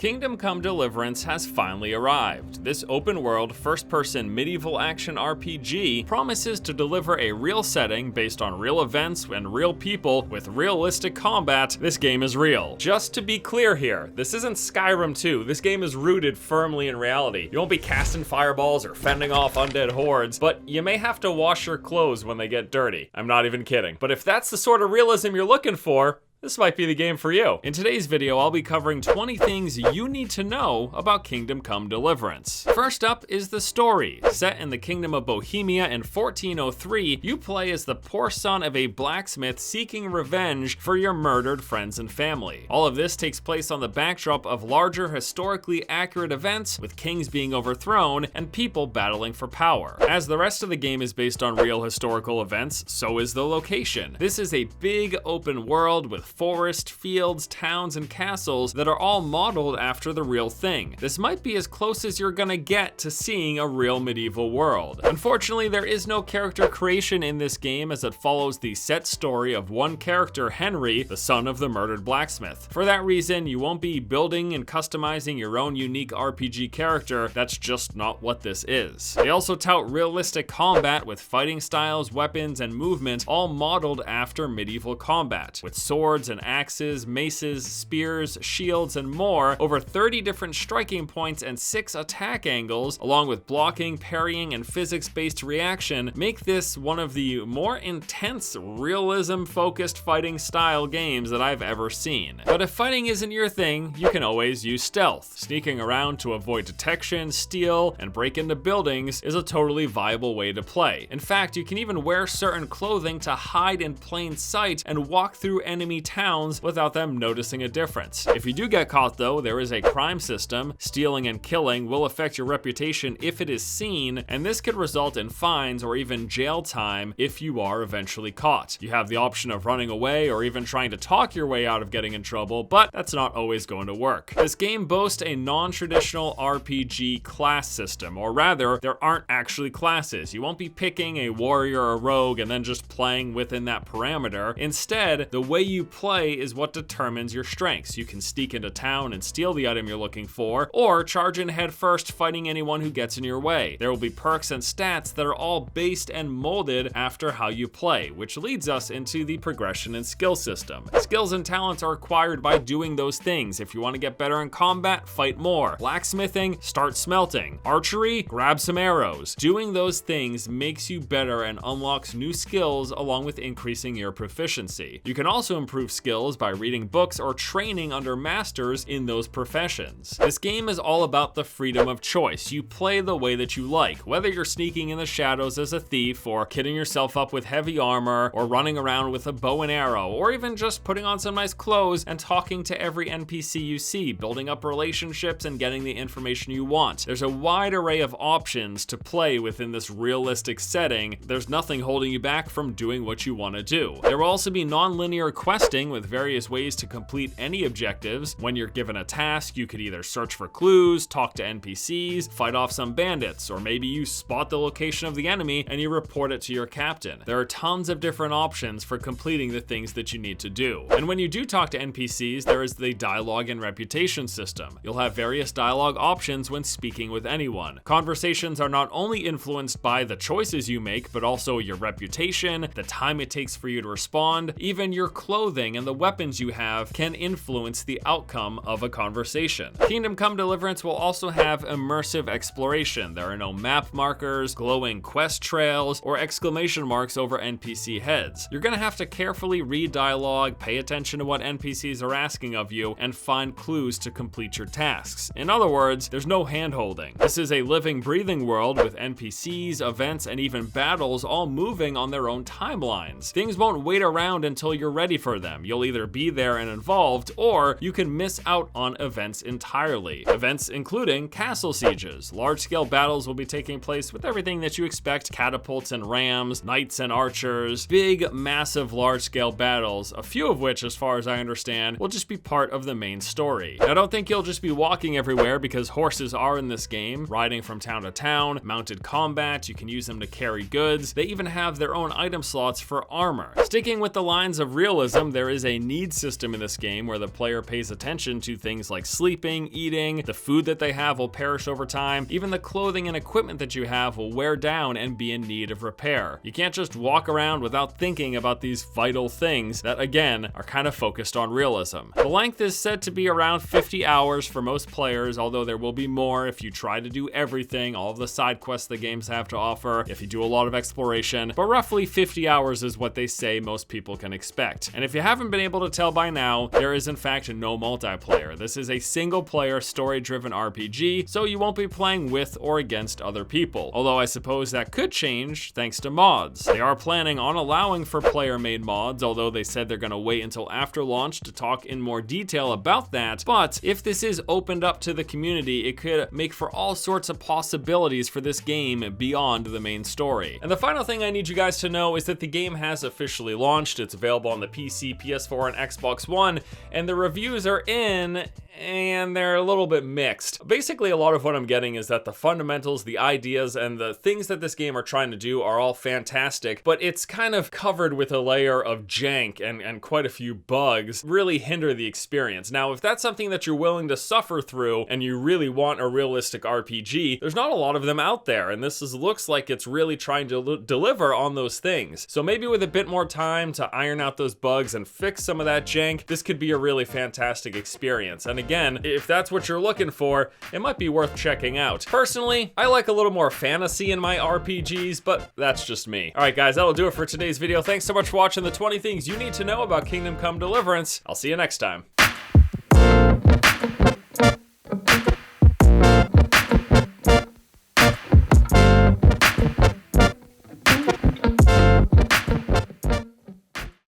Kingdom Come: Deliverance has finally arrived. This open-world, first-person medieval action RPG promises to deliver a real setting based on real events and real people with realistic combat. This game is real. Just to be clear here, this isn't Skyrim 2. This game is rooted firmly in reality. You won't be casting fireballs or fending off undead hordes, but you may have to wash your clothes when they get dirty. I'm not even kidding. But if that's the sort of realism you're looking for, this might be the game for you. In today's video, I'll be covering 20 things you need to know about Kingdom Come: Deliverance. First up is the story. Set in the Kingdom of Bohemia in 1403, you play as the poor son of a blacksmith seeking revenge for your murdered friends and family. All of this takes place on the backdrop of larger historically accurate events, with kings being overthrown and people battling for power. As the rest of the game is based on real historical events, so is the location. This is a big open world with forest, fields, towns, and castles that are all modeled after the real thing. This might be as close as you're gonna get to seeing a real medieval world. Unfortunately, there is no character creation in this game, as it follows the set story of one character, Henry, the son of the murdered blacksmith. For that reason, you won't be building and customizing your own unique RPG character. That's just not what this is. They also tout realistic combat with fighting styles, weapons, and movement all modeled after medieval combat, with swords and axes, maces, spears, shields, and more. Over 30 different striking points and 6 attack angles, along with blocking, parrying, and physics-based reaction, make this one of the more intense, realism-focused fighting style games that I've ever seen. But if fighting isn't your thing, you can always use stealth. Sneaking around to avoid detection, steal, and break into buildings is a totally viable way to play. In fact, you can even wear certain clothing to hide in plain sight and walk through enemy towns without them noticing a difference. If you do get caught though, there is a crime system. Stealing and killing will affect your reputation if it is seen, and this could result in fines or even jail time if you are eventually caught. You have the option of running away or even trying to talk your way out of getting in trouble, but that's not always going to work. This game boasts a non-traditional RPG class system, or rather, there aren't actually classes. You won't be picking a warrior or a rogue and then just playing within that parameter. Instead, the way you play is what determines your strengths. You can sneak into town and steal the item you're looking for, or charge in head first, fighting anyone who gets in your way. There will be perks and stats that are all based and molded after how you play, which leads us into the progression and skill system. Skills and talents are acquired by doing those things. If you want to get better in combat, fight more. Blacksmithing, start smelting. Archery, grab some arrows. Doing those things makes you better and unlocks new skills along with increasing your proficiency. You can also improve skills by reading books or training under masters in those professions. This game is all about the freedom of choice. You play the way that you like, whether you're sneaking in the shadows as a thief, or kitting yourself up with heavy armor, or running around with a bow and arrow, or even just putting on some nice clothes and talking to every NPC you see, building up relationships and getting the information you want. There's a wide array of options to play within this realistic setting. There's nothing holding you back from doing what you want to do. There will also be nonlinear questing with various ways to complete any objectives. When you're given a task, you could either search for clues, talk to NPCs, fight off some bandits, or maybe you spot the location of the enemy and you report it to your captain. There are tons of different options for completing the things that you need to do. And when you do talk to NPCs, there is the dialogue and reputation system. You'll have various dialogue options when speaking with anyone. Conversations are not only influenced by the choices you make, but also your reputation, the time it takes for you to respond, even your clothing and the weapons you have can influence the outcome of a conversation. Kingdom Come: Deliverance will also have Immersive Exploration. There are no map markers, glowing quest trails, or exclamation marks over NPC heads. You're gonna have to carefully read dialogue, pay attention to what NPCs are asking of you, and find clues to complete your tasks. In other words, there's no hand-holding. This is a living, breathing world with NPCs, events, and even battles all moving on their own timelines. Things won't wait around until you're ready for them. You'll either be there and involved, or you can miss out on events entirely. Events including castle sieges. Large-scale battles will be taking place with everything that you expect: catapults and rams, knights and archers. Big, massive, large-scale battles, a few of which, as far as I understand, will just be part of the main story. I don't think you'll just be walking everywhere, because horses are in this game, riding from town to town, mounted combat, you can use them to carry goods. They even have their own item slots for armor. Sticking with the lines of realism, there there is a need system in this game where the player pays attention to things like sleeping, eating, the food that they have will perish over time, even the clothing and equipment that you have will wear down and be in need of repair. You can't just walk around without thinking about these vital things that, again, are kind of focused on realism. The length is said to be around 50 hours for most players, although there will be more if you try to do everything, all of the side quests the games have to offer, if you do a lot of exploration, but roughly 50 hours is what they say most people can expect. And if you haven't been able to tell by now, there is in fact no multiplayer. This is a single-player, story-driven RPG, so you won't be playing with or against other people. Although I suppose that could change thanks to mods. They are planning on allowing for player-made mods, although they said they're gonna wait until after launch to talk in more detail about that. But if this is opened up to the community, it could make for all sorts of possibilities for this game beyond the main story. And the final thing I need you guys to know is that the game has officially launched. It's available on the PC, PS4, and Xbox One, and the reviews are in, and they're a little bit mixed. Basically, a lot of what I'm getting is that the fundamentals, the ideas, and the things that this game are trying to do are all fantastic, but it's kind of covered with a layer of jank and quite a few bugs really hinder the experience. Now, if that's something that you're willing to suffer through and you really want a realistic RPG, there's not a lot of them out there, and looks like it's really trying to deliver on those things. So maybe with a bit more time to iron out those bugs and fix some of that jank, this could be a really fantastic experience. And again, if that's what you're looking for, it might be worth checking out. Personally, I like a little more fantasy in my RPGs, but that's just me. All right, guys, that'll do it for today's video. Thanks so much for watching the 20 things you need to know about Kingdom Come Deliverance. I'll see you next time.